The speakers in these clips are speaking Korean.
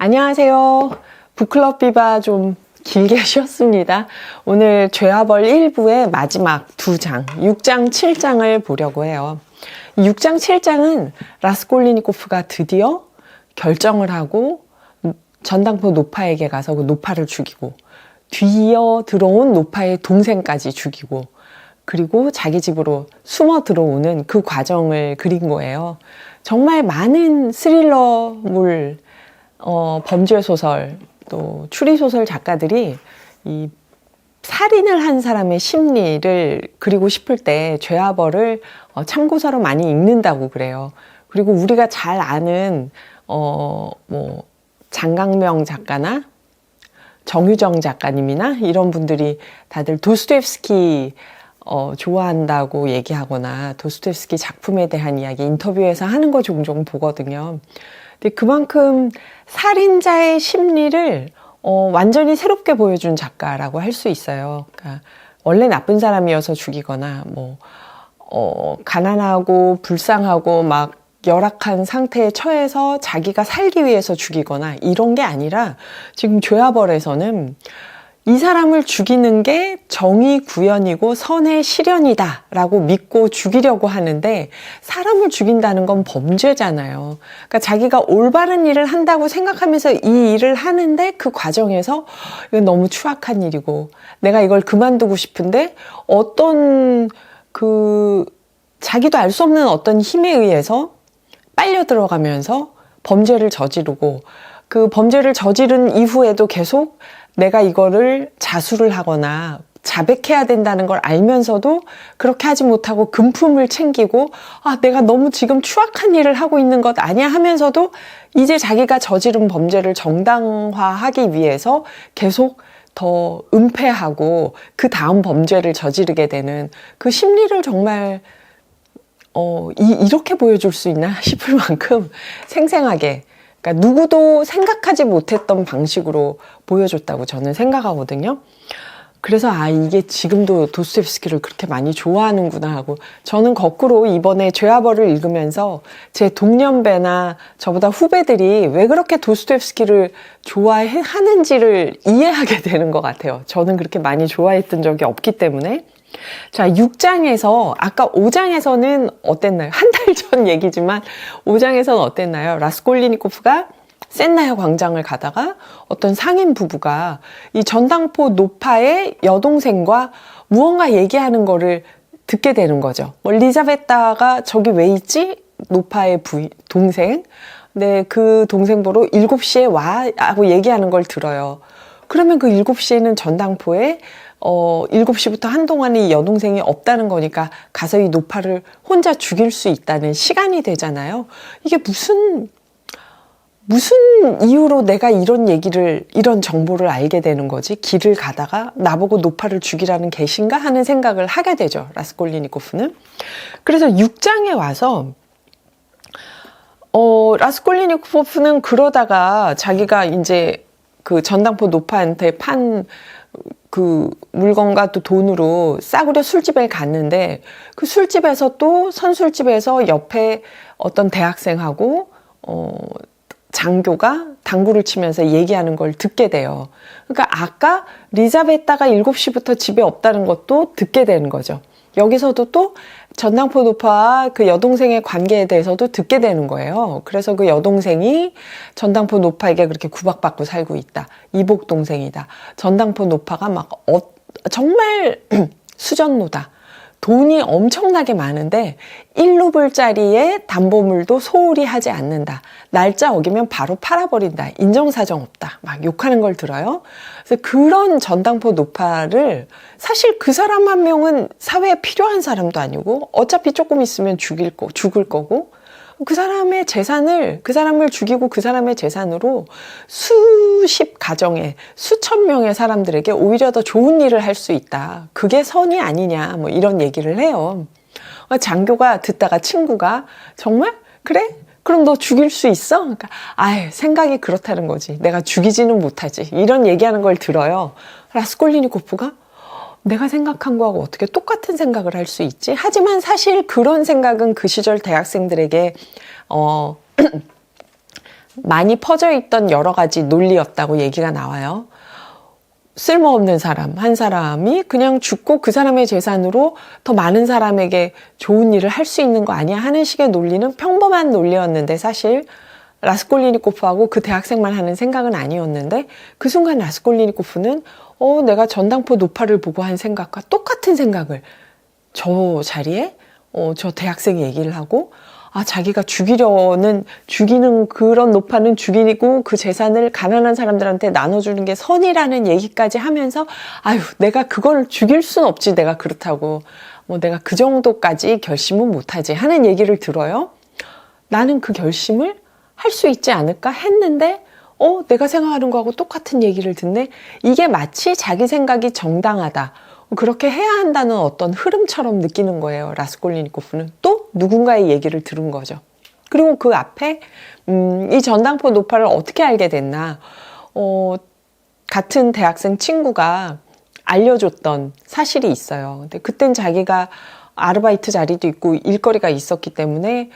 안녕하세요. 북클럽 비바 좀 길게 쉬었습니다. 오늘 죄와벌 1부의 마지막 2장, 6장, 7장을 보려고 해요. 6장, 7장은 라스콜리니코프가 드디어 결정을 하고 전당포 노파에게 가서 그 노파를 죽이고, 뒤이어 들어온 노파의 동생까지 죽이고, 그리고 자기 집으로 숨어 들어오는 그 과정을 그린 거예요. 정말 많은 스릴러물, 범죄 소설, 또 추리소설 작가들이 이 살인을 한 사람의 심리를 그리고 싶을 때 죄와벌을 참고서로 많이 읽는다고 그래요. 그리고 우리가 잘 아는 장강명 작가나 정유정 작가님이나 이런 분들이 다들 도스토옙스키 좋아한다고 얘기하거나 도스토옙스키 작품에 대한 이야기 인터뷰에서 하는 거 종종 보거든요. 근데 그만큼 살인자의 심리를 완전히 새롭게 보여준 작가라고 할 수 있어요. 그러니까 원래 나쁜 사람이어서 죽이거나 가난하고 불쌍하고 막 열악한 상태에 처해서 자기가 살기 위해서 죽이거나 이런 게 아니라 지금 죄와벌에서는 이 사람을 죽이는 게 정의 구현이고 선의 실현이다 라고 믿고 죽이려고 하는데, 사람을 죽인다는 건 범죄잖아요. 그러니까 자기가 올바른 일을 한다고 생각하면서 이 일을 하는데 그 과정에서 이건 너무 추악한 일이고 내가 이걸 그만두고 싶은데 어떤 자기도 알 수 없는 어떤 힘에 의해서 빨려 들어가면서 범죄를 저지르고, 그 범죄를 저지른 이후에도 계속 내가 이거를 자수를 하거나 자백해야 된다는 걸 알면서도 그렇게 하지 못하고 금품을 챙기고, 내가 너무 지금 추악한 일을 하고 있는 것 아니야 하면서도 이제 자기가 저지른 범죄를 정당화하기 위해서 계속 더 은폐하고 그 다음 범죄를 저지르게 되는 그 심리를 정말 이렇게 보여줄 수 있나 싶을 만큼 생생하게, 그러니까 누구도 생각하지 못했던 방식으로 보여줬다고 저는 생각하거든요. 그래서 이게 지금도 도스토옙스키를 그렇게 많이 좋아하는구나 하고, 저는 거꾸로 이번에 죄와벌을 읽으면서 제 동년배나 저보다 후배들이 왜 그렇게 도스토옙스키를 좋아하는지를 이해하게 되는 것 같아요. 저는 그렇게 많이 좋아했던 적이 없기 때문에. 자, 6장에서, 아까 5장에서는 어땠나요? 한 달 전 얘기지만 5장에서는 어땠나요? 라스콜리니코프가 센나야 광장을 가다가 어떤 상인 부부가 이 전당포 노파의 여동생과 무언가 얘기하는 거를 듣게 되는 거죠. 리자베타가 저기 왜 있지? 노파의 동생. 근데 그 동생 보러 7시에 와 하고 얘기하는 걸 들어요. 그러면 그 7시에는 전당포에 7시부터 한동안 이 여동생이 없다는 거니까 가서 이 노파를 혼자 죽일 수 있다는 시간이 되잖아요. 이게 무슨 이유로 내가 이런 정보를 알게 되는 거지? 길을 가다가 나보고 노파를 죽이라는 계신가 하는 생각을 하게 되죠, 라스콜리니코프는. 그래서 6장에 와서 라스콜리니코프는 그러다가 자기가 이제 그 전당포 노파한테 판 그 물건과 또 돈으로 싸구려 술집에 갔는데, 그 술집에서 또 선술집에서 옆에 어떤 대학생하고 장교가 당구를 치면서 얘기하는 걸 듣게 돼요. 그러니까 아까 리자베타가 7시부터 집에 없다는 것도 듣게 되는 거죠. 여기서도 또 전당포 노파와 그 여동생의 관계에 대해서도 듣게 되는 거예요. 그래서 그 여동생이 전당포 노파에게 그렇게 구박받고 살고 있다. 이복 동생이다. 전당포 노파가 막 정말 수전노다. 돈이 엄청나게 많은데 1루블짜리의 담보물도 소홀히 하지 않는다. 날짜 어기면 바로 팔아버린다. 인정사정 없다. 막 욕하는 걸 들어요. 그래서 그런 전당포 노파를, 사실 그 사람 한 명은 사회에 필요한 사람도 아니고 어차피 조금 있으면 죽을 거고, 그 사람을 죽이고 그 사람의 재산으로 수십 가정에 수천 명의 사람들에게 오히려 더 좋은 일을 할 수 있다. 그게 선이 아니냐, 이런 얘기를 해요. 장교가 듣다가 친구가 정말? 그래? 그럼 너 죽일 수 있어? 그러니까 생각이 그렇다는 거지. 내가 죽이지는 못하지. 이런 얘기하는 걸 들어요. 라스콜리니코프가 내가 생각한 거하고 어떻게 똑같은 생각을 할 수 있지? 하지만 사실 그런 생각은 그 시절 대학생들에게 많이 퍼져 있던 여러 가지 논리였다고 얘기가 나와요. 쓸모없는 사람, 한 사람이 그냥 죽고 그 사람의 재산으로 더 많은 사람에게 좋은 일을 할 수 있는 거 아니야 하는 식의 논리는 평범한 논리였는데 사실 라스콜리니코프하고 그 대학생만 하는 생각은 아니었는데 그 순간 라스콜리니코프는 내가 전당포 노파를 보고 한 생각과 똑같은 생각을 저 자리에 저 대학생이 얘기를 하고 자기가 죽이는 그런 노파는 죽이고 그 재산을 가난한 사람들한테 나눠주는 게 선이라는 얘기까지 하면서 내가 그걸 죽일 순 없지 내가 그렇다고 내가 그 정도까지 결심은 못하지 하는 얘기를 들어요. 나는 그 결심을 할 수 있지 않을까 했는데 내가 생각하는 거하고 똑같은 얘기를 듣네. 이게 마치 자기 생각이 정당하다. 그렇게 해야 한다는 어떤 흐름처럼 느끼는 거예요. 라스콜리니코프는 또 누군가의 얘기를 들은 거죠. 그리고 그 앞에 이 전당포 노파를 어떻게 알게 됐나. 같은 대학생 친구가 알려줬던 사실이 있어요. 근데 그땐 자기가 아르바이트 자리도 있고 일거리가 있었기 때문에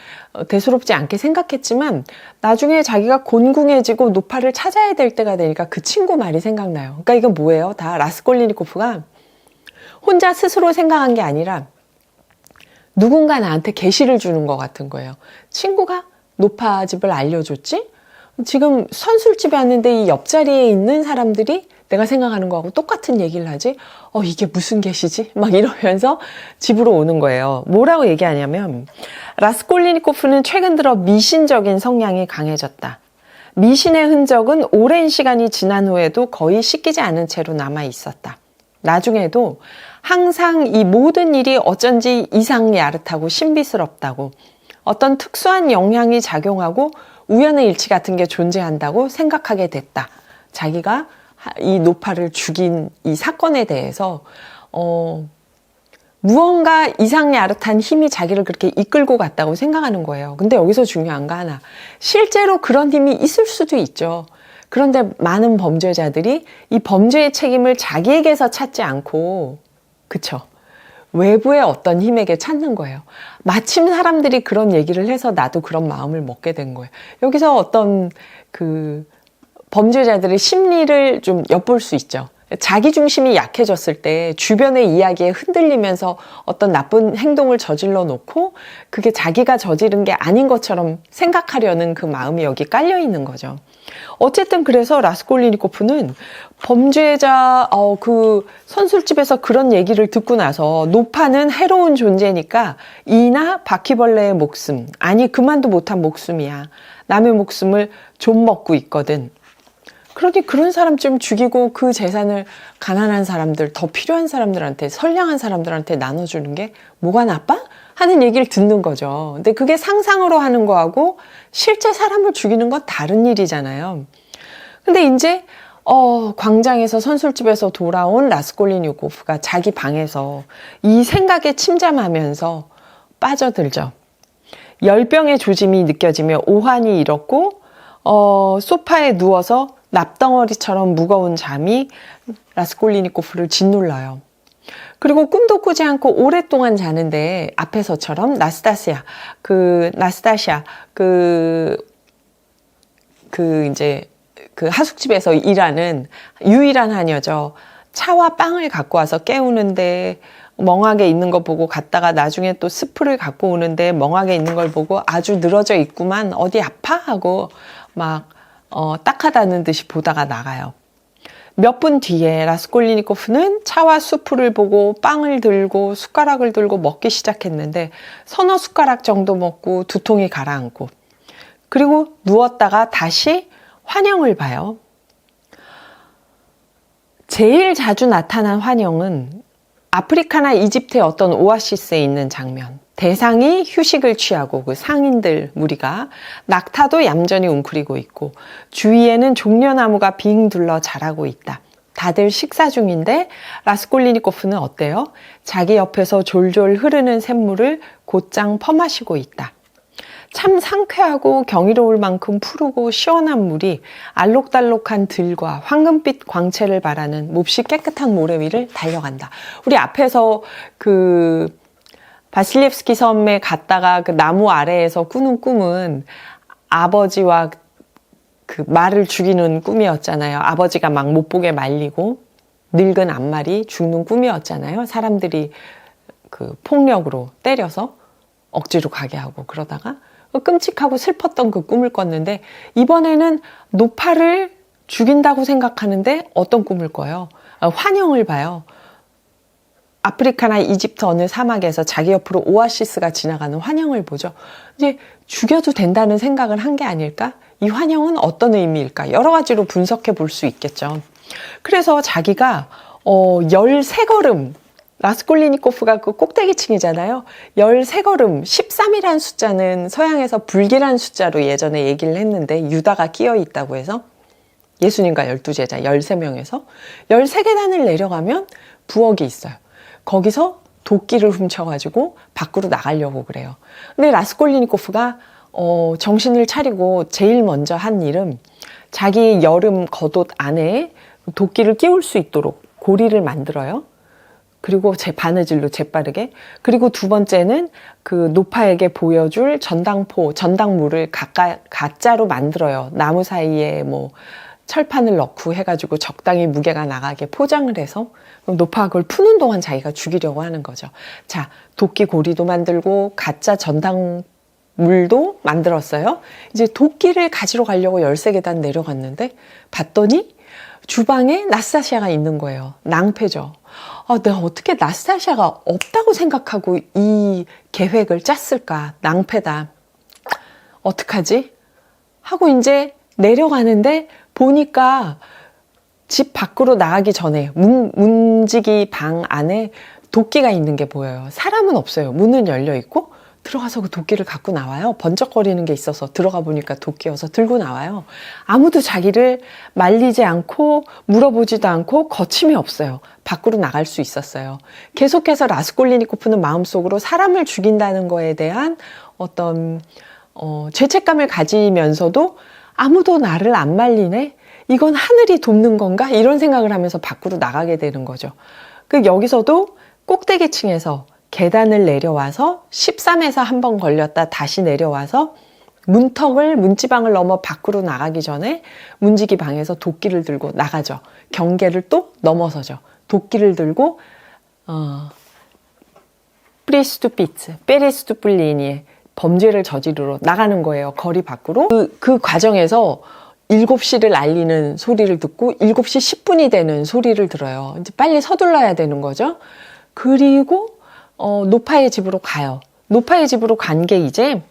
대수롭지 않게 생각했지만 나중에 자기가 곤궁해지고 노파를 찾아야 될 때가 되니까 그 친구 말이 생각나요. 그러니까 이건 뭐예요? 다 라스콜리니코프가 혼자 스스로 생각한 게 아니라 누군가 나한테 계시를 주는 것 같은 거예요. 친구가 노파집을 알려줬지? 지금 선술집에 왔는데 이 옆자리에 있는 사람들이 내가 생각하는 거하고 똑같은 얘기를 하지? 이게 무슨 계시지? 막 이러면서 집으로 오는 거예요. 뭐라고 얘기하냐면 라스콜리니코프는 최근 들어 미신적인 성향이 강해졌다. 미신의 흔적은 오랜 시간이 지난 후에도 거의 씻기지 않은 채로 남아 있었다. 나중에도 항상 이 모든 일이 어쩐지 이상 야릇하고 신비스럽다고 어떤 특수한 영향이 작용하고 우연의 일치 같은 게 존재한다고 생각하게 됐다. 자기가 이 노파를 죽인 이 사건에 대해서 무언가 이상 야릇한 힘이 자기를 그렇게 이끌고 갔다고 생각하는 거예요. 근데 여기서 중요한 거 하나. 실제로 그런 힘이 있을 수도 있죠. 그런데 많은 범죄자들이 이 범죄의 책임을 자기에게서 찾지 않고 그쵸? 외부의 어떤 힘에게 찾는 거예요. 마침 사람들이 그런 얘기를 해서 나도 그런 마음을 먹게 된 거예요. 여기서 어떤 그 범죄자들의 심리를 좀 엿볼 수 있죠. 자기 중심이 약해졌을 때 주변의 이야기에 흔들리면서 어떤 나쁜 행동을 저질러 놓고 그게 자기가 저지른 게 아닌 것처럼 생각하려는 그 마음이 여기 깔려 있는 거죠. 어쨌든 그래서 라스콜리니코프는 범죄자 그 선술집에서 그런 얘기를 듣고 나서 노파는 해로운 존재니까 이나 바퀴벌레의 목숨, 아니 그만도 못한 목숨이야. 남의 목숨을 좀 먹고 있거든. 그러니 그런 사람쯤 죽이고 그 재산을 가난한 사람들, 더 필요한 사람들한테, 선량한 사람들한테 나눠주는 게 뭐가 나빠? 하는 얘기를 듣는 거죠. 근데 그게 상상으로 하는 거하고 실제 사람을 죽이는 건 다른 일이잖아요. 근데 이제 광장에서 선술집에서 돌아온 라스콜리니코프가 자기 방에서 이 생각에 침잠하면서 빠져들죠. 열병의 조짐이 느껴지며 오한이 일었고 소파에 누워서 납덩어리처럼 무거운 잠이 라스콜리니코프를 짓눌러요. 그리고 꿈도 꾸지 않고 오랫동안 자는데 앞에서처럼 나스타시아 이제 그 하숙집에서 일하는 유일한 하녀죠. 차와 빵을 갖고 와서 깨우는데 멍하게 있는 거 보고 갔다가 나중에 또 스프를 갖고 오는데 멍하게 있는 걸 보고 아주 늘어져 있구만 어디 아파? 하고 막 딱하다는 듯이 보다가 나가요. 몇 분 뒤에 라스콜리니코프는 차와 수프를 보고 빵을 들고 숟가락을 들고 먹기 시작했는데 서너 숟가락 정도 먹고 두통이 가라앉고 그리고 누웠다가 다시 환영을 봐요. 제일 자주 나타난 환영은 아프리카나 이집트의 어떤 오아시스에 있는 장면. 대상이 휴식을 취하고 그 상인들 무리가 낙타도 얌전히 웅크리고 있고 주위에는 종려나무가 빙 둘러 자라고 있다. 다들 식사 중인데 라스콜리니코프는 어때요? 자기 옆에서 졸졸 흐르는 샘물을 곧장 퍼마시고 있다. 참 상쾌하고 경이로울 만큼 푸르고 시원한 물이 알록달록한 들과 황금빛 광채를 바라는 몹시 깨끗한 모래 위를 달려간다. 우리 앞에서 그 바실리프스키 섬에 갔다가 그 나무 아래에서 꾸는 꿈은 아버지와 그 말을 죽이는 꿈이었잖아요. 아버지가 막 못 보게 말리고 늙은 앞말이 죽는 꿈이었잖아요. 사람들이 그 폭력으로 때려서 억지로 가게 하고 그러다가 끔찍하고 슬펐던 그 꿈을 꿨는데 이번에는 노파를 죽인다고 생각하는데 어떤 꿈을 꿔요? 환영을 봐요. 아프리카나 이집트 어느 사막에서 자기 옆으로 오아시스가 지나가는 환영을 보죠. 이제 죽여도 된다는 생각을 한 게 아닐까? 이 환영은 어떤 의미일까? 여러 가지로 분석해 볼 수 있겠죠. 그래서 자기가 13걸음, 라스콜리니코프가 그 꼭대기층이잖아요. 13걸음, 13이라는 숫자는 서양에서 불길한 숫자로 예전에 얘기를 했는데 유다가 끼어 있다고 해서 예수님과 12제자 13명에서 13계단을 내려가면 부엌이 있어요. 거기서 도끼를 훔쳐가지고 밖으로 나가려고 그래요. 근데 라스콜리니코프가 정신을 차리고 제일 먼저 한 일은 자기 여름 겉옷 안에 도끼를 끼울 수 있도록 고리를 만들어요. 그리고 바느질로 재빠르게. 그리고 두 번째는 그 노파에게 보여줄 전당물을 가짜로 만들어요. 나무 사이에 뭐 철판을 넣고 해가지고 적당히 무게가 나가게 포장을 해서 노파가 그걸 푸는 동안 자기가 죽이려고 하는 거죠. 자, 도끼 고리도 만들고 가짜 전당물도 만들었어요. 이제 도끼를 가지러 가려고 13계단 내려갔는데 봤더니 주방에 나스타시아가 있는 거예요. 낭패죠. 내가 어떻게 나스타시아가 없다고 생각하고 이 계획을 짰을까? 낭패다. 어떡하지? 하고 이제 내려가는데 보니까 집 밖으로 나가기 전에 문지기 방 안에 도끼가 있는 게 보여요. 사람은 없어요. 문은 열려 있고 들어가서 그 도끼를 갖고 나와요. 번쩍거리는 게 있어서 들어가 보니까 도끼여서 들고 나와요. 아무도 자기를 말리지 않고 물어보지도 않고 거침이 없어요. 밖으로 나갈 수 있었어요. 계속해서 라스콜리니코프는 마음속으로 사람을 죽인다는 거에 대한 어떤 죄책감을 가지면서도 아무도 나를 안 말리네? 이건 하늘이 돕는 건가? 이런 생각을 하면서 밖으로 나가게 되는 거죠. 여기서도 꼭대기층에서 계단을 내려와서 13에서 한 번 걸렸다 다시 내려와서 문지방을 넘어 밖으로 나가기 전에 문지기 방에서 도끼를 들고 나가죠. 경계를 또 넘어서죠. 도끼를 들고 프리스투피츠, 페리스투플리니에 범죄를 저지르러 나가는 거예요. 거리 밖으로. 그 과정에서 7시를 알리는 소리를 듣고 7시 10분이 되는 소리를 들어요. 이제 빨리 서둘러야 되는 거죠. 그리고 노파의 집으로 가요. 노파의 집으로 간 게 이제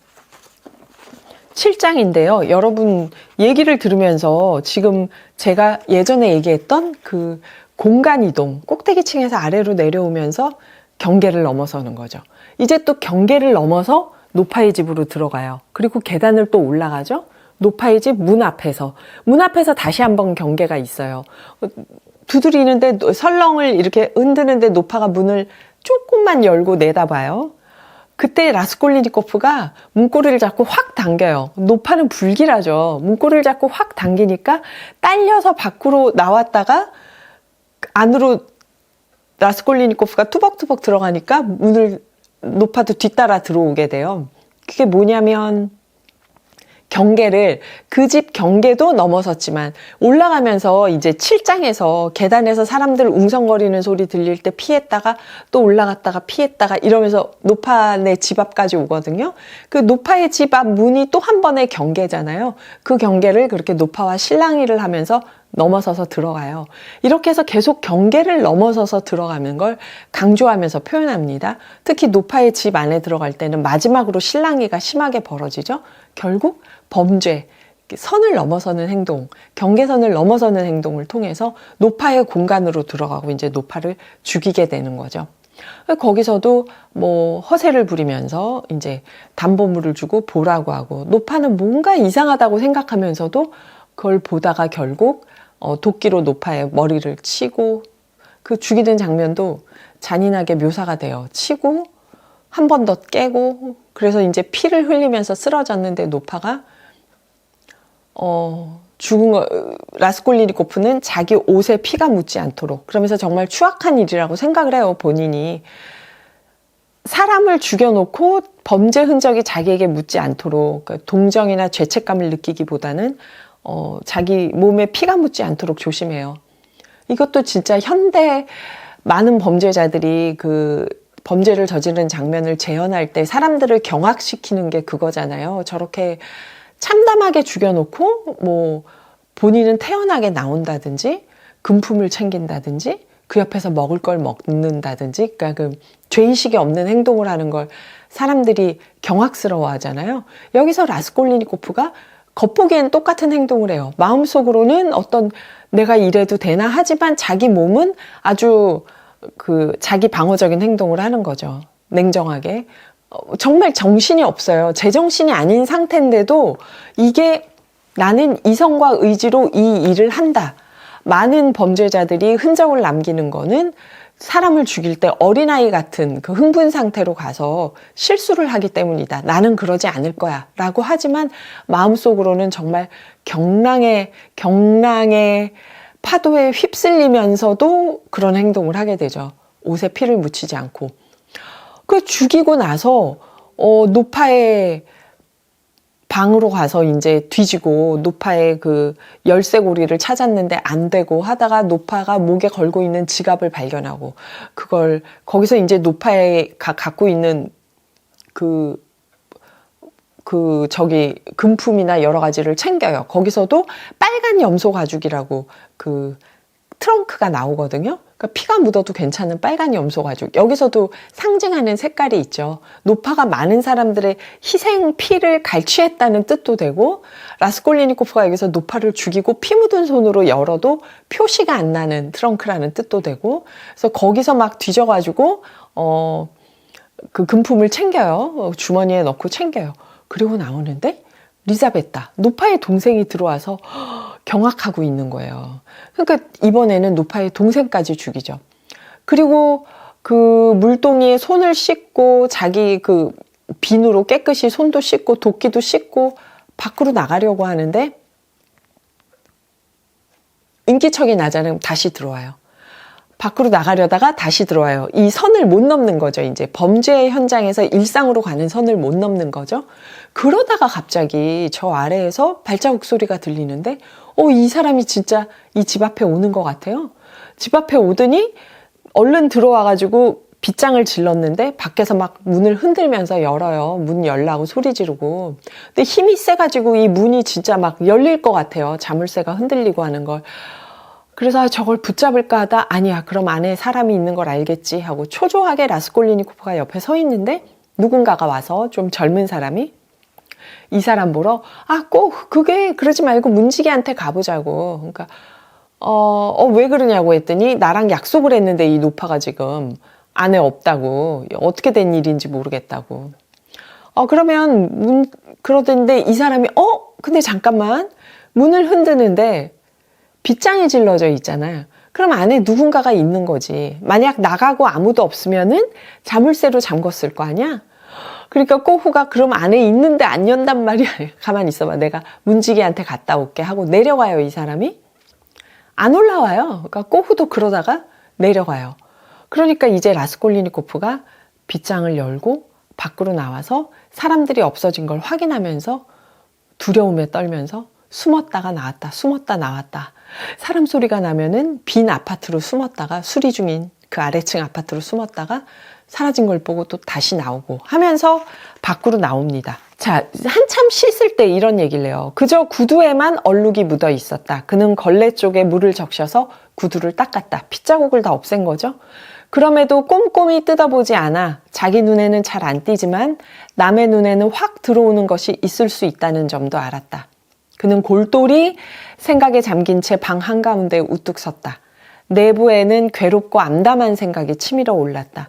7장인데요. 여러분 얘기를 들으면서 지금 제가 예전에 얘기했던 그 공간 이동, 꼭대기층에서 아래로 내려오면서 경계를 넘어서는 거죠. 이제 또 경계를 넘어서 노파의 집으로 들어가요. 그리고 계단을 또 올라가죠. 노파의 집 문 앞에서 다시 한번 경계가 있어요. 두드리는데 설렁을 이렇게 흔드는데 노파가 문을 조금만 열고 내다봐요. 그때 라스콜리니코프가 문고리를 잡고 확 당겨요. 노파는 불길하죠. 문고리를 잡고 확 당기니까 딸려서 밖으로 나왔다가 안으로 라스콜리니코프가 투벅투벅 들어가니까 노파도 뒤따라 들어오게 돼요. 그게 뭐냐면 경계를 그 집 경계도 넘어섰지만 올라가면서 이제 7장에서 계단에서 사람들 웅성거리는 소리 들릴 때 피했다가 또 올라갔다가 피했다가 이러면서 노파네 집 앞까지 오거든요. 그 노파의 집 앞 문이 또 한 번의 경계잖아요. 그 경계를 그렇게 노파와 실랑이를 하면서 넘어서서 들어가요. 이렇게 해서 계속 경계를 넘어서서 들어가는 걸 강조하면서 표현합니다. 특히 노파의 집 안에 들어갈 때는 마지막으로 실랑이가 심하게 벌어지죠. 결국 범죄, 선을 넘어서는 행동, 경계선을 넘어서는 행동을 통해서 노파의 공간으로 들어가고 이제 노파를 죽이게 되는 거죠. 거기서도 뭐 허세를 부리면서 이제 담보물을 주고 보라고 하고 노파는 뭔가 이상하다고 생각하면서도 그걸 보다가 결국 도끼로 노파의 머리를 치고 그 죽이는 장면도 잔인하게 묘사가 돼요. 치고 한 번 더 깨고 그래서 이제 피를 흘리면서 쓰러졌는데 노파가 라스콜리니코프는 자기 옷에 피가 묻지 않도록 그러면서 정말 추악한 일이라고 생각을 해요. 본인이 사람을 죽여놓고 범죄 흔적이 자기에게 묻지 않도록 동정이나 죄책감을 느끼기보다는 자기 몸에 피가 묻지 않도록 조심해요. 이것도 진짜 현대 많은 범죄자들이 그 범죄를 저지른 장면을 재현할 때 사람들을 경악시키는 게 그거잖아요. 저렇게 참담하게 죽여놓고 뭐 본인은 태연하게 나온다든지 금품을 챙긴다든지 그 옆에서 먹을 걸 먹는다든지, 그러니까 그 죄의식이 없는 행동을 하는 걸 사람들이 경악스러워 하잖아요. 여기서 라스콜리니코프가 겉보기엔 똑같은 행동을 해요. 마음속으로는 어떤 내가 이래도 되나 하지만 자기 몸은 아주 그 자기 방어적인 행동을 하는 거죠. 냉정하게. 정말 정신이 없어요. 제정신이 아닌 상태인데도 이게 나는 이성과 의지로 이 일을 한다. 많은 범죄자들이 흔적을 남기는 거는 사람을 죽일 때 어린아이 같은 그 흥분 상태로 가서 실수를 하기 때문이다. 나는 그러지 않을 거야. 라고 하지만 마음속으로는 정말 경랑의 파도에 휩쓸리면서도 그런 행동을 하게 되죠. 옷에 피를 묻히지 않고. 그 죽이고 나서 노파의 방으로 가서 이제 뒤지고 노파의 그 열쇠고리를 찾았는데 안 되고 하다가 노파가 목에 걸고 있는 지갑을 발견하고 그걸 거기서 이제 노파가 갖고 있는 저기 금품이나 여러 가지를 챙겨요. 거기서도 빨간 염소 가죽이라고 그 트렁크가 나오거든요. 그러니까 피가 묻어도 괜찮은 빨간 염소 가죽. 여기서도 상징하는 색깔이 있죠. 노파가 많은 사람들의 희생 피를 갈취했다는 뜻도 되고, 라스콜리니코프가 여기서 노파를 죽이고 피 묻은 손으로 열어도 표시가 안 나는 트렁크라는 뜻도 되고, 그래서 거기서 막 뒤져가지고 그 금품을 챙겨요. 주머니에 넣고 챙겨요. 그리고 나오는데 리자베타, 노파의 동생이 들어와서 경악하고 있는 거예요. 그러니까 이번에는 노파의 동생까지 죽이죠. 그리고 그 물동이에 손을 씻고 자기 그 비누로 깨끗이 손도 씻고 도끼도 씻고 밖으로 나가려고 하는데 인기척이 나자는 다시 들어와요. 밖으로 나가려다가 다시 들어와요. 이 선을 못 넘는 거죠. 이제 범죄 현장에서 일상으로 가는 선을 못 넘는 거죠. 그러다가 갑자기 저 아래에서 발자국 소리가 들리는데 이 사람이 진짜 이 집 앞에 오는 것 같아요. 집 앞에 오더니 얼른 들어와가지고 빗장을 질렀는데 밖에서 막 문을 흔들면서 열어요. 문 열라고 소리 지르고. 근데 힘이 세가지고 이 문이 진짜 막 열릴 것 같아요. 자물쇠가 흔들리고 하는 걸. 그래서 저걸 붙잡을까 하다 아니야 그럼 안에 사람이 있는 걸 알겠지 하고 초조하게 라스콜리니코프가 옆에 서 있는데 누군가가 와서 좀 젊은 사람이 이 사람 보러 꼭 그게 그러지 말고 문지기한테 가보자고. 그러니까 왜 그러냐고 했더니 나랑 약속을 했는데 이 노파가 지금 안에 없다고, 어떻게 된 일인지 모르겠다고. 그러면 그러던데 이 사람이 근데 잠깐만, 문을 흔드는데 빗장이 질러져 있잖아요. 그럼 안에 누군가가 있는 거지. 만약 나가고 아무도 없으면은 자물쇠로 잠궜을 거 아니야? 그러니까 꼬후가 그럼 안에 있는데 안 연단 말이야. 가만히 있어봐. 내가 문지기한테 갔다 올게 하고 내려가요, 이 사람이. 안 올라와요. 그러니까 꼬후도 그러다가 내려가요. 그러니까 이제 라스콜리니코프가 빗장을 열고 밖으로 나와서 사람들이 없어진 걸 확인하면서 두려움에 떨면서 숨었다가 나왔다, 숨었다 나왔다. 사람 소리가 나면은 빈 아파트로 숨었다가 수리 중인 그 아래층 아파트로 숨었다가 사라진 걸 보고 또 다시 나오고 하면서 밖으로 나옵니다. 자, 한참 씻을 때 이런 얘기를 해요. 그저 구두에만 얼룩이 묻어 있었다. 그는 걸레 쪽에 물을 적셔서 구두를 닦았다. 핏자국을 다 없앤 거죠. 그럼에도 꼼꼼히 뜯어보지 않아 자기 눈에는 잘 안 띄지만 남의 눈에는 확 들어오는 것이 있을 수 있다는 점도 알았다. 그는 골똘히 생각에 잠긴 채 방 한가운데 우뚝 섰다. 내부에는 괴롭고 암담한 생각이 치밀어 올랐다.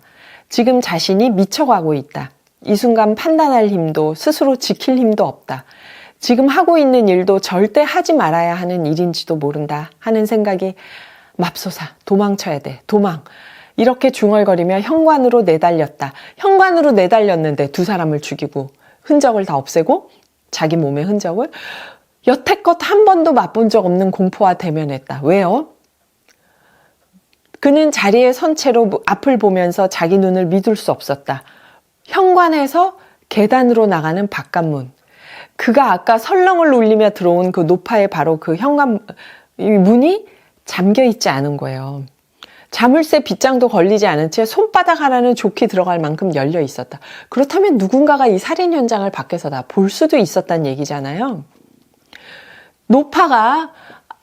지금 자신이 미쳐가고 있다. 이 순간 판단할 힘도 스스로 지킬 힘도 없다. 지금 하고 있는 일도 절대 하지 말아야 하는 일인지도 모른다 하는 생각이 맙소사, 도망쳐야 돼, 도망. 이렇게 중얼거리며 현관으로 내달렸다. 현관으로 내달렸는데 두 사람을 죽이고 흔적을 다 없애고 자기 몸의 흔적을 여태껏 한 번도 맛본 적 없는 공포와 대면했다. 왜요? 그는 자리에 선 채로 앞을 보면서 자기 눈을 믿을 수 없었다. 현관에서 계단으로 나가는 바깥문. 그가 아까 설렁을 울리며 들어온 그 노파의 바로 그 현관 문이 잠겨 있지 않은 거예요. 자물쇠 빗장도 걸리지 않은 채 손바닥 하나는 좋게 들어갈 만큼 열려 있었다. 그렇다면 누군가가 이 살인 현장을 밖에서 다 볼 수도 있었단 얘기잖아요. 노파가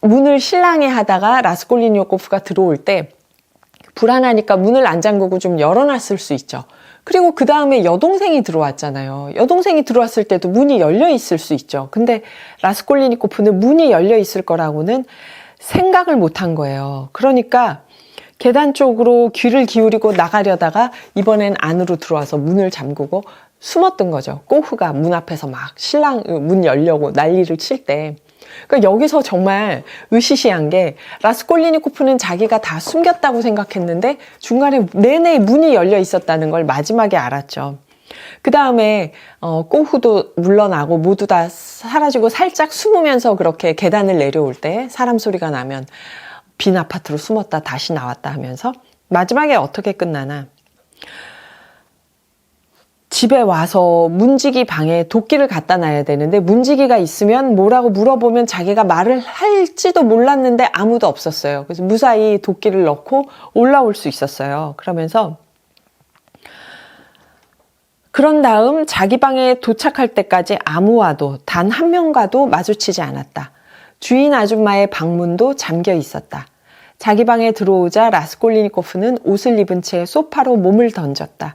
문을 실랑이 하다가 라스콜리니코프가 들어올 때 불안하니까 문을 안 잠그고 좀 열어놨을 수 있죠. 그리고 그 다음에 여동생이 들어왔잖아요. 여동생이 들어왔을 때도 문이 열려 있을 수 있죠. 근데 라스콜리니코프는 문이 열려 있을 거라고는 생각을 못 한 거예요. 그러니까 계단 쪽으로 귀를 기울이고 나가려다가 이번엔 안으로 들어와서 문을 잠그고 숨었던 거죠. 꼬흐가 문 앞에서 막 문 열려고 난리를 칠 때. 그러니까 여기서 정말 으시시한 게 라스콜리니코프는 자기가 다 숨겼다고 생각했는데 중간에 내내 문이 열려 있었다는 걸 마지막에 알았죠. 그 다음에 꼬후도 물러나고 모두 다 사라지고 살짝 숨으면서 그렇게 계단을 내려올 때 사람 소리가 나면 빈 아파트로 숨었다 다시 나왔다 하면서 마지막에 어떻게 끝나나, 집에 와서 문지기 방에 도끼를 갖다 놔야 되는데 문지기가 있으면 뭐라고 물어보면 자기가 말을 할지도 몰랐는데 아무도 없었어요. 그래서 무사히 도끼를 넣고 올라올 수 있었어요. 그러면서 그런 다음 자기 방에 도착할 때까지 아무와도 단 한 명과도 마주치지 않았다. 주인 아줌마의 방문도 잠겨 있었다. 자기 방에 들어오자 라스콜리니코프는 옷을 입은 채 소파로 몸을 던졌다.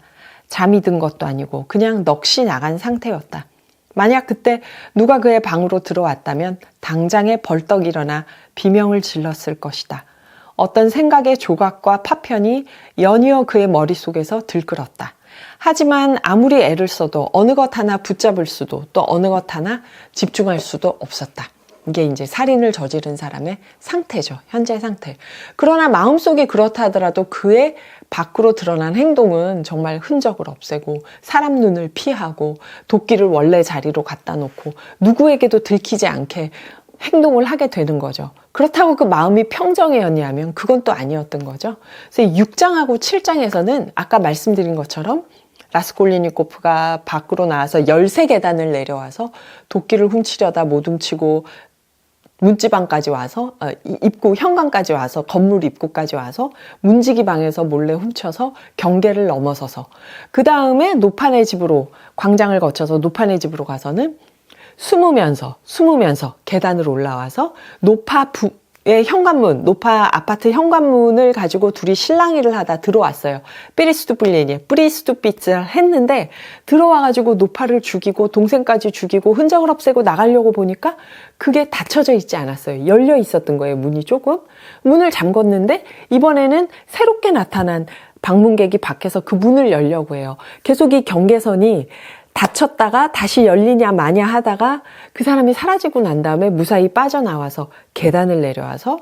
잠이 든 것도 아니고 그냥 넋이 나간 상태였다. 만약 그때 누가 그의 방으로 들어왔다면 당장에 벌떡 일어나 비명을 질렀을 것이다. 어떤 생각의 조각과 파편이 연이어 그의 머릿속에서 들끓었다. 하지만 아무리 애를 써도 어느 것 하나 붙잡을 수도 또 어느 것 하나 집중할 수도 없었다. 이게 이제 살인을 저지른 사람의 상태죠. 현재 상태. 그러나 마음속이 그렇다 하더라도 그의 밖으로 드러난 행동은 정말 흔적을 없애고 사람 눈을 피하고 도끼를 원래 자리로 갖다 놓고 누구에게도 들키지 않게 행동을 하게 되는 거죠. 그렇다고 그 마음이 평정이었냐면 그건 또 아니었던 거죠. 그래서 6장하고 7장에서는 아까 말씀드린 것처럼 라스콜리니코프가 밖으로 나와서 13계단을 내려와서 도끼를 훔치려다 못 훔치고 문지방까지 와서 입구 현관까지 와서 건물 입구까지 와서 문지기 방에서 몰래 훔쳐서 경계를 넘어서서 그 다음에 노파네 집으로 광장을 거쳐서 노파네 집으로 가서는 숨으면서 계단을 올라와서 노파의 현관문, 노파 아파트 현관문을 가지고 둘이 실랑이를 하다 들어왔어요. 뿌리스투피츠를 했는데 들어와가지고 노파를 죽이고 동생까지 죽이고 흔적을 없애고 나가려고 보니까 그게 닫혀져 있지 않았어요. 열려 있었던 거예요. 문이 조금. 문을 잠궜는데 이번에는 새롭게 나타난 방문객이 밖에서 그 문을 열려고 해요. 계속 이 경계선이 닫혔다가 다시 열리냐 마냐 하다가 그 사람이 사라지고 난 다음에 무사히 빠져나와서 계단을 내려와서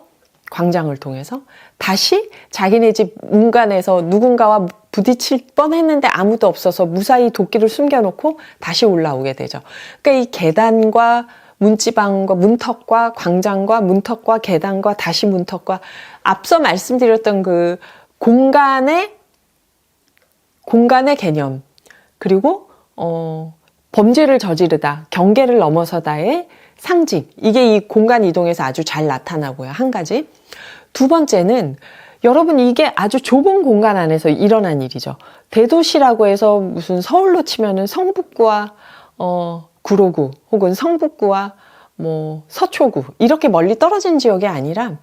광장을 통해서 다시 자기네 집 문간에서 누군가와 부딪힐 뻔했는데 아무도 없어서 무사히 도끼를 숨겨놓고 다시 올라오게 되죠. 그러니까 이 계단과 문지방과 문턱과 광장과 문턱과 계단과 다시 문턱과 앞서 말씀드렸던 그 공간의 개념, 그리고 범죄를 저지르다, 경계를 넘어서다의 상징. 이게 이 공간 이동에서 아주 잘 나타나고요. 한 가지. 두 번째는 여러분 이게 아주 좁은 공간 안에서 일어난 일이죠. 대도시라고 해서 무슨 서울로 치면은 성북구와 구로구 혹은 성북구와 뭐 서초구 이렇게 멀리 떨어진 지역이 아니라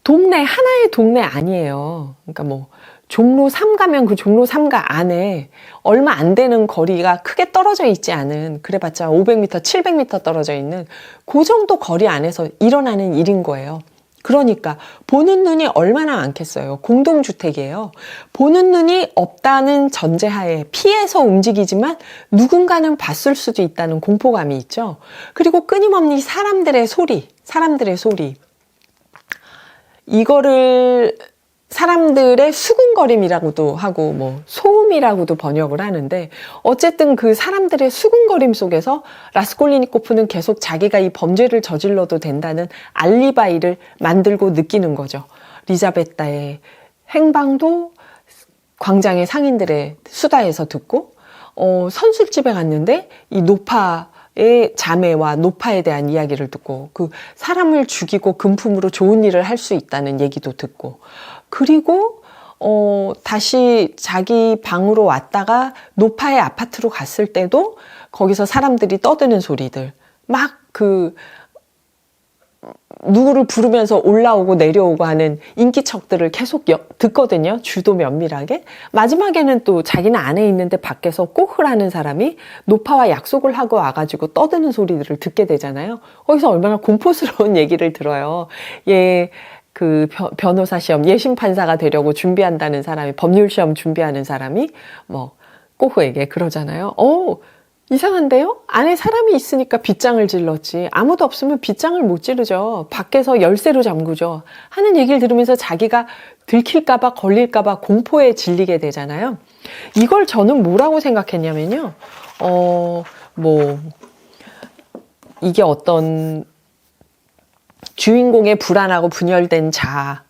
하나의 동네 아니에요. 그러니까 뭐 종로 3 가면 그 종로 3가 안에 얼마 안 되는 거리가 크게 떨어져 있지 않은, 그래봤자 500m, 700m 떨어져 있는 그 정도 거리 안에서 일어나는 일인 거예요. 그러니까 보는 눈이 얼마나 많겠어요. 공동주택이에요. 보는 눈이 없다는 전제하에 피해서 움직이지만 누군가는 봤을 수도 있다는 공포감이 있죠. 그리고 끊임없는 사람들의 소리. 이거를 사람들의 수군거림이라고도 하고 뭐 소음이라고도 번역을 하는데, 어쨌든 그 사람들의 수군거림 속에서 라스콜리니코프는 계속 자기가 이 범죄를 저질러도 된다는 알리바이를 만들고 느끼는 거죠. 리자베타의 행방도 광장의 상인들의 수다에서 듣고, 선술집에 갔는데 이 노파 의 자매와 노파에 대한 이야기를 듣고 그 사람을 죽이고 금품으로 좋은 일을 할 수 있다는 얘기도 듣고 그리고 다시 자기 방으로 왔다가 노파의 아파트로 갔을 때도 거기서 사람들이 떠드는 소리들 막 누구를 부르면서 올라오고 내려오고 하는 인기척들을 계속 듣거든요. 주도 면밀하게. 마지막에는 또 자기는 안에 있는데 밖에서 꼬흐라는 사람이 노파와 약속을 하고 와가지고 떠드는 소리들을 듣게 되잖아요. 거기서 얼마나 공포스러운 얘기를 들어요. 변호사 시험, 예심판사가 되려고 준비한다는 사람이, 법률 시험 준비하는 사람이 꼬흐에게 그러잖아요. 이상한데요? 안에 사람이 있으니까 빗장을 질렀지. 아무도 없으면 빗장을 못 지르죠. 밖에서 열쇠로 잠그죠. 하는 얘기를 들으면서 자기가 들킬까봐 걸릴까봐 공포에 질리게 되잖아요. 이걸 저는 뭐라고 생각했냐면요. 이게 어떤 주인공의 불안하고 분열된 자아,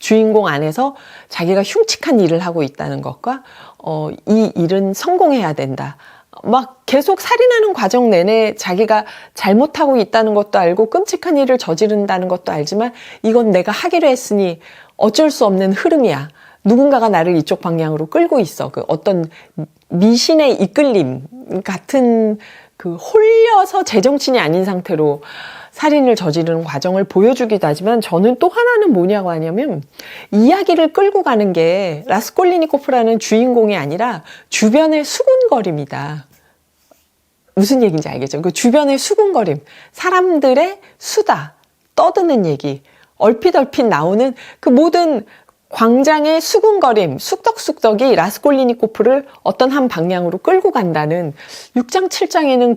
주인공 안에서 자기가 흉측한 일을 하고 있다는 것과 이 일은 성공해야 된다. 막 계속 살인하는 과정 내내 자기가 잘못하고 있다는 것도 알고 끔찍한 일을 저지른다는 것도 알지만 이건 내가 하기로 했으니 어쩔 수 없는 흐름이야. 누군가가 나를 이쪽 방향으로 끌고 있어. 그 어떤 미신의 이끌림 같은 홀려서 제정신이 아닌 상태로 살인을 저지르는 과정을 보여주기도 하지만 저는 또 하나는 뭐냐고 하냐면 이야기를 끌고 가는 게 라스콜리니코프라는 주인공이 아니라 주변의 수군거림이다. 무슨 얘기인지 알겠죠? 그 주변의 수군거림, 사람들의 수다, 떠드는 얘기, 얼핏 나오는 그 모든 광장의 수군거림, 쑥덕쑥덕이 라스콜리니코프를 어떤 한 방향으로 끌고 간다는 6장, 7장에는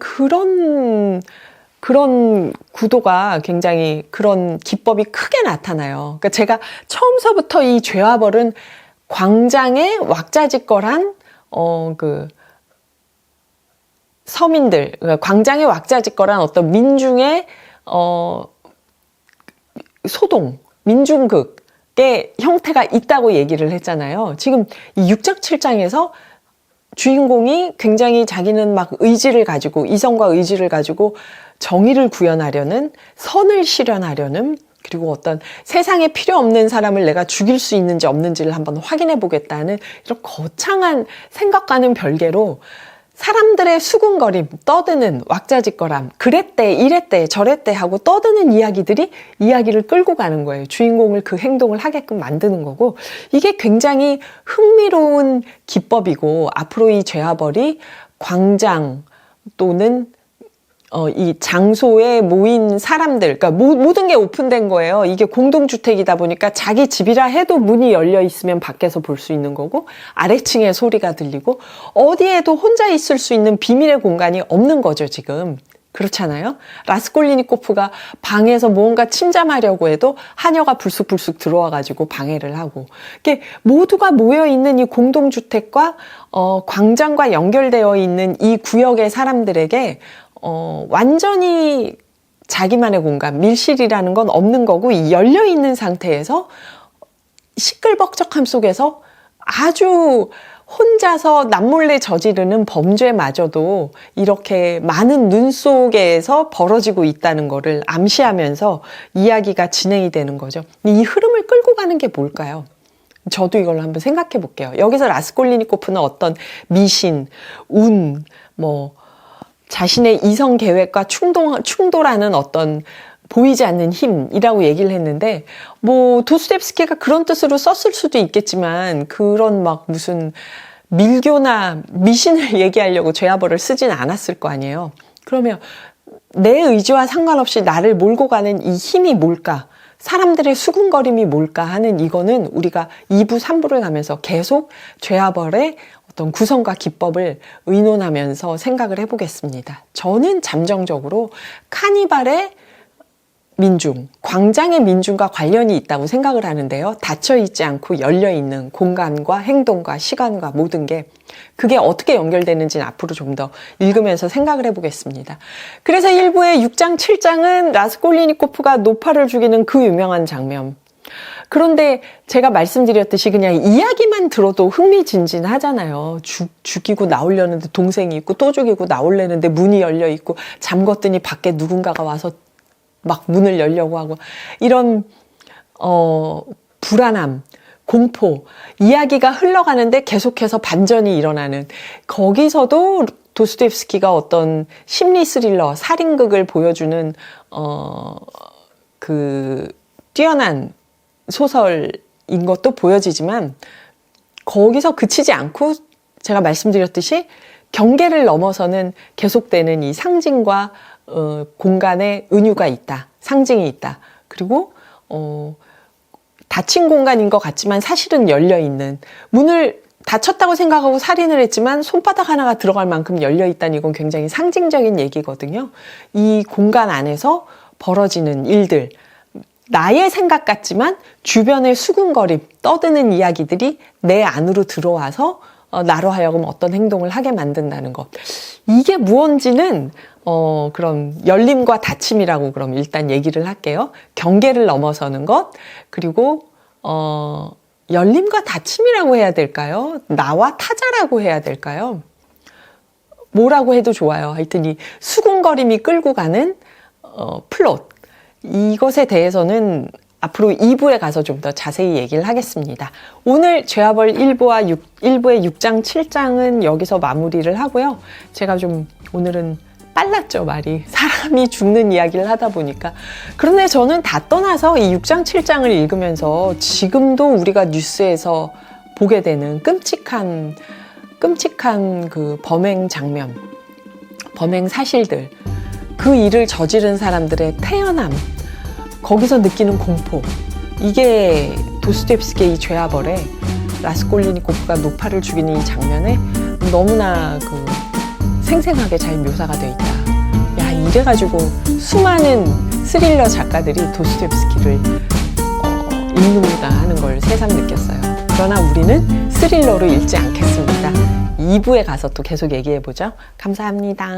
그런 구도가 굉장히 그런 기법이 크게 나타나요. 그러니까 제가 처음서부터 이 죄와 벌은 광장에 왁자지껄한 서민들, 그러니까 광장에 왁자지껄한 어떤 민중의 소동, 민중극의 형태가 있다고 얘기를 했잖아요. 지금 이 6장, 7장에서 주인공이 굉장히 자기는 막 의지를 가지고 이성과 의지를 가지고 정의를 구현하려는, 선을 실현하려는, 그리고 어떤 세상에 필요 없는 사람을 내가 죽일 수 있는지 없는지를 한번 확인해 보겠다는 이런 거창한 생각과는 별개로 사람들의 수군거림, 떠드는 왁자지껄함, 그랬대, 이랬대, 저랬대 하고 떠드는 이야기들이 이야기를 끌고 가는 거예요. 주인공을 그 행동을 하게끔 만드는 거고, 이게 굉장히 흥미로운 기법이고, 앞으로 이 죄와 벌이 광장 또는 이 장소에 모인 사람들, 그러니까 모든 게 오픈된 거예요. 이게 공동주택이다 보니까 자기 집이라 해도 문이 열려 있으면 밖에서 볼 수 있는 거고, 아래층에 소리가 들리고, 어디에도 혼자 있을 수 있는 비밀의 공간이 없는 거죠, 지금. 그렇잖아요? 라스콜리니코프가 방에서 무언가 침잠하려고 해도 하녀가 불쑥불쑥 들어와가지고 방해를 하고, 이게 모두가 모여있는 이 공동주택과 광장과 연결되어 있는 이 구역의 사람들에게 완전히 자기만의 공간, 밀실이라는 건 없는 거고, 이 열려있는 상태에서 시끌벅적함 속에서 아주 혼자서 남몰래 저지르는 범죄마저도 이렇게 많은 눈 속에서 벌어지고 있다는 거를 암시하면서 이야기가 진행이 되는 거죠. 이 흐름을 끌고 가는 게 뭘까요? 저도 이걸 한번 생각해 볼게요. 여기서 라스콜리니코프는 어떤 미신, 운, 자신의 이성 계획과 충돌하는 어떤 보이지 않는 힘이라고 얘기를 했는데, 도스토옙스키가 그런 뜻으로 썼을 수도 있겠지만, 그런 무슨 밀교나 미신을 얘기하려고 죄와 벌을 쓰진 않았을 거 아니에요. 그러면 내 의지와 상관없이 나를 몰고 가는 이 힘이 뭘까? 사람들의 수군거림이 뭘까 하는 이거는 우리가 2부, 3부를 가면서 계속 죄와 벌의 어떤 구성과 기법을 의논하면서 생각을 해보겠습니다. 저는 잠정적으로 카니발의 민중, 광장의 민중과 관련이 있다고 생각을 하는데요. 닫혀있지 않고 열려있는 공간과 행동과 시간과 모든 게 그게 어떻게 연결되는지는 앞으로 좀 더 읽으면서 생각을 해보겠습니다. 그래서 1부의 6장, 7장은 라스콜리니코프가 노파를 죽이는 그 유명한 장면, 그런데 제가 말씀드렸듯이 그냥 이야기만 들어도 흥미진진하잖아요. 죽이고 나오려는데 동생이 있고 또 죽이고 나오려는데 문이 열려 있고 잠궜더니 밖에 누군가가 와서 막 문을 열려고 하고 이런 불안함, 공포, 이야기가 흘러가는데 계속해서 반전이 일어나는 거기서도 도스토옙스키가 어떤 심리 스릴러, 살인극을 보여주는 그 뛰어난 소설인 것도 보여지지만 거기서 그치지 않고 제가 말씀드렸듯이 경계를 넘어서는 계속되는 이 상징과 공간의 은유가 있다. 상징이 있다. 그리고 닫힌 공간인 것 같지만 사실은 열려있는 문을 닫혔다고 생각하고 살인을 했지만 손바닥 하나가 들어갈 만큼 열려있다는 이건 굉장히 상징적인 얘기거든요. 이 공간 안에서 벌어지는 일들 나의 생각 같지만 주변의 수군거림, 떠드는 이야기들이 내 안으로 들어와서 나로 하여금 어떤 행동을 하게 만든다는 것. 이게 무언지는 그럼 열림과 닫힘이라고 그럼 일단 얘기를 할게요. 경계를 넘어서는 것, 그리고 열림과 닫힘이라고 해야 될까요? 나와 타자라고 해야 될까요? 뭐라고 해도 좋아요. 하여튼 이 수군거림이 끌고 가는 플롯. 이것에 대해서는 앞으로 2부에 가서 좀 더 자세히 얘기를 하겠습니다. 오늘 죄와벌 1부의 6장, 7장은 여기서 마무리를 하고요. 제가 좀 오늘은 빨랐죠, 말이. 사람이 죽는 이야기를 하다 보니까. 그런데 저는 다 떠나서 이 6장, 7장을 읽으면서 지금도 우리가 뉴스에서 보게 되는 끔찍한 그 범행 장면, 범행 사실들, 그 일을 저지른 사람들의 태연함, 거기서 느끼는 공포, 이게 도스토옙스키의 이 죄와벌에 라스콜리니코프가 노파를 죽이는 이 장면에 너무나 그 생생하게 잘 묘사가 되어 있다. 야, 이래가지고 수많은 스릴러 작가들이 도스토옙스키를 읽는구나 하는 걸 새삼 느꼈어요. 그러나 우리는 스릴러로 읽지 않겠습니다. 2부에 가서 또 계속 얘기해보죠. 감사합니다.